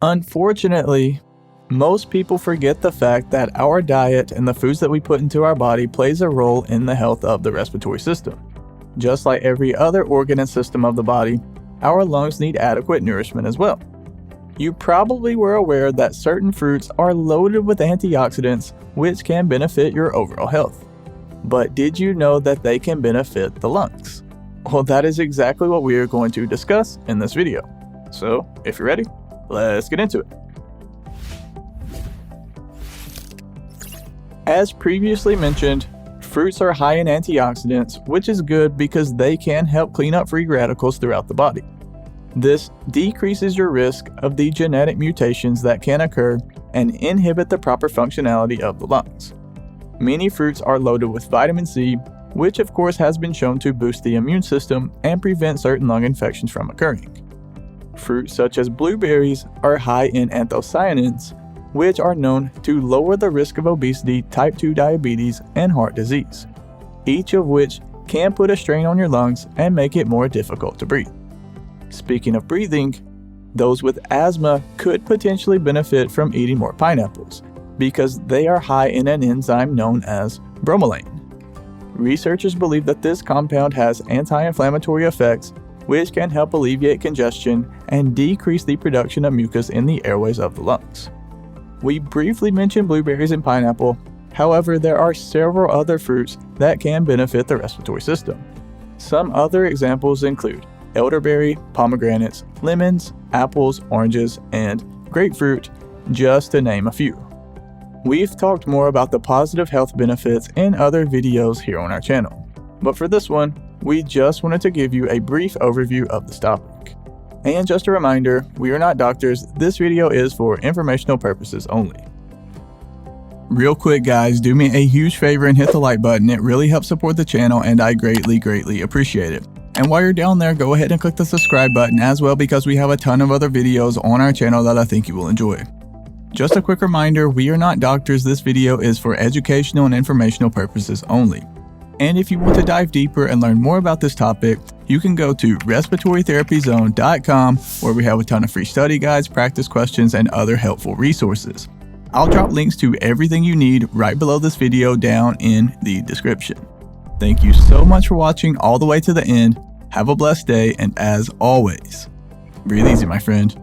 Unfortunately, most people forget the fact that our diet and the foods that we put into our body plays a role in the health of the respiratory system. Just like every other organ and system of the body, our lungs need adequate nourishment as well. You probably were aware that certain fruits are loaded with antioxidants which can benefit your overall health. But did you know that they can benefit the lungs? Well, that is exactly what we are going to discuss in this video. So, if you're ready, let's get into it. As previously mentioned, fruits are high in antioxidants, which is good because they can help clean up free radicals throughout the body. This decreases your risk of the genetic mutations that can occur and inhibit the proper functionality of the lungs. Many fruits are loaded with vitamin C, which of course has been shown to boost the immune system and prevent certain lung infections from occurring. Fruits such as blueberries are high in anthocyanins, which are known to lower the risk of obesity, type 2 diabetes, and heart disease, each of which can put a strain on your lungs and make it more difficult to breathe. Speaking of breathing, those with asthma could potentially benefit from eating more pineapples because they are high in an enzyme known as bromelain. Researchers believe that this compound has anti-inflammatory effects which can help alleviate congestion and decrease the production of mucus in the airways of the lungs. We briefly mentioned blueberries and pineapple, however there are several other fruits that can benefit the respiratory system. Some other examples include elderberry, pomegranates, lemons, apples, oranges, and grapefruit, just to name a few. We've talked more about the positive health benefits in other videos here on our channel, but for this one, we just wanted to give you a brief overview of this topic. And just a reminder, we are not doctors, this video is for informational purposes only. Real quick guys, do me a huge favor and hit the like button, it really helps support the channel and I greatly appreciate it. And while you're down there, go ahead and click the subscribe button as well because we have a ton of other videos on our channel that I think you will enjoy. Just a quick reminder, we are not doctors, this video is for educational and informational purposes only. And if you want to dive deeper and learn more about this topic, you can go to respiratorytherapyzone.com where we have a ton of free study guides, practice questions, and other helpful resources. I'll drop links to everything you need right below this video down in the description. Thank you so much for watching all the way to the end. Have a blessed day, and as always, breathe easy, my friend.